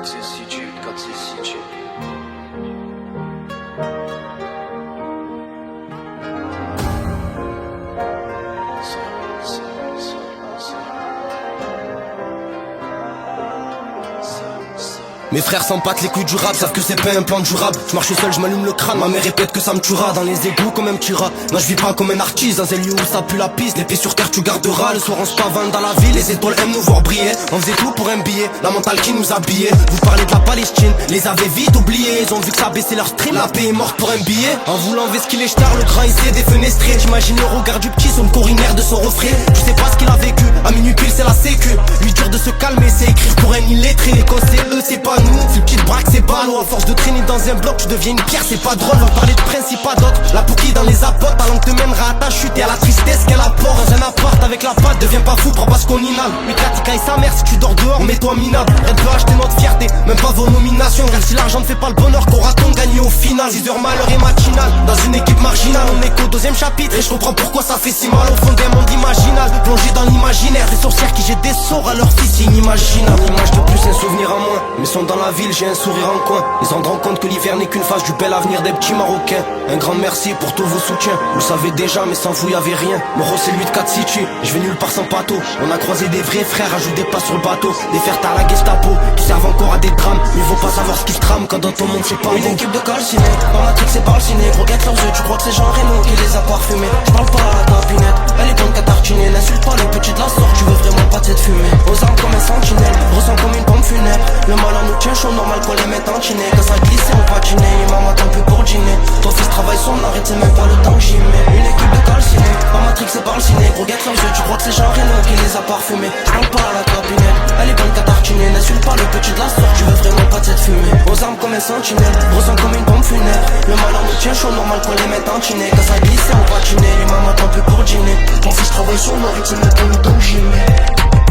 toxicity. Mes frères s'en battent les couilles du rap, savent que c'est pas un plan durable. Je marche seul, je m'allume le crâne, ma mère répète que ça me tuera. Dans les égouts comme un petit rat, non je vis pas comme un artiste. Dans un lieu où ça pue la piste, les pieds sur terre tu garderas. Le soir on se pavane dans la ville, les étoiles aiment nous voir briller. On faisait tout pour un billet, la mentale qui nous habillait. Vous parlez de la Palestine, les avez vite oubliés. Ils ont vu que ça baissait leur stream, la paix est morte pour un billet. En voulant vesquiller les stars, le grand il s'est défenestré. J'imagine le regard du petit sur le corinaire de son refrain. Je sais pas ce qu'il a vécu, à minuit pile c'est la sécu. Lui dur de se calmer, c'est écrire pour un illettré. Les causes c'est eux, c'est pas nous, c'est le petit braque c'est ballot. À force de traîner dans un bloc, tu deviens une pierre, c'est pas drôle. On parlait de principe pas d'autres, la pouquille dans les apotes. Ta langue te mènera à ta chute et à la tristesse qu'elle apporte. Dans un appart avec la patte, deviens pas fou, prends pas ce qu'on inhale. Mikatika et sa mère, si tu dors dehors, mets-toi minable. Red peut acheter notre fierté, même pas vos nominations. Car si l'argent ne fait pas le bonheur, qu'aura-t-on gagné au final? 6 heures malheur et matinale, dans une équipe marginale. On est qu'au deuxième chapitre et je comprends pourquoi ça fait si mal. Au fond d'un monde imaginal, plongé dans l'imaginaire. Les sorcières qui jettent des sorts à leur fils, c'est inimaginable. Une image de plus, un souvenir à moins. Mais sont dans la ville, j'ai un sourire en coin. Ils se rendront compte que l'hiver n'est qu'une phase du bel avenir des petits Marocains. Un grand merci pour tous vos soutiens. Vous le savez déjà, mais sans vous y'avait rien. Moro c'est lui de 4 City, je vais nulle part sans pato. On a croisé des vrais frères, ajoute des pas sur le bateau. Des fers à la Gestapo, qui servent encore à des drames. Mais faut pas savoir ce qui se trame quand dans ton monde c'est pas une équipe de calcinés. Dans la trick c'est par le ciné, regarde leurs yeux, tu crois que c'est Jean Reno qui les a parfumés. Je parle pas à la capinette, elle est bonne qu'à tartiner. N'insulte pas les petits de la sorte, tu veux vraiment pas de cette fumée. Aux armes comme un sentinelle, ressent comme une pompe funèbre. Le mal en nous tient chaud, normal qu'on les mette en chiné. Quand ça glisse on patinait, et maman t'en plus pour dîner. Ton fils travaille son arrête, c'est même pas le temps que j'y mets. Une équipe de calcinés, pas Matrix c'est par le ciné. Regarde leurs yeux, tu crois que c'est Jean Reno qui les a parfumés. Je parle pas à la capinette, elle est bonne qu'à tartiner. N'insulte pas le petit de la sorte, tu veux vraiment pas de cette fumée. Aux armes comme un sentinelle, ressent comme une pompe funèbre. Le mal en nous tient chaud, normal qu'on les mette en chiné. Quand ça glisse on patinait, et maman t'en plus pour dîner. Ton fils travaille son arrête, c'est même pas le temps que j'y mets.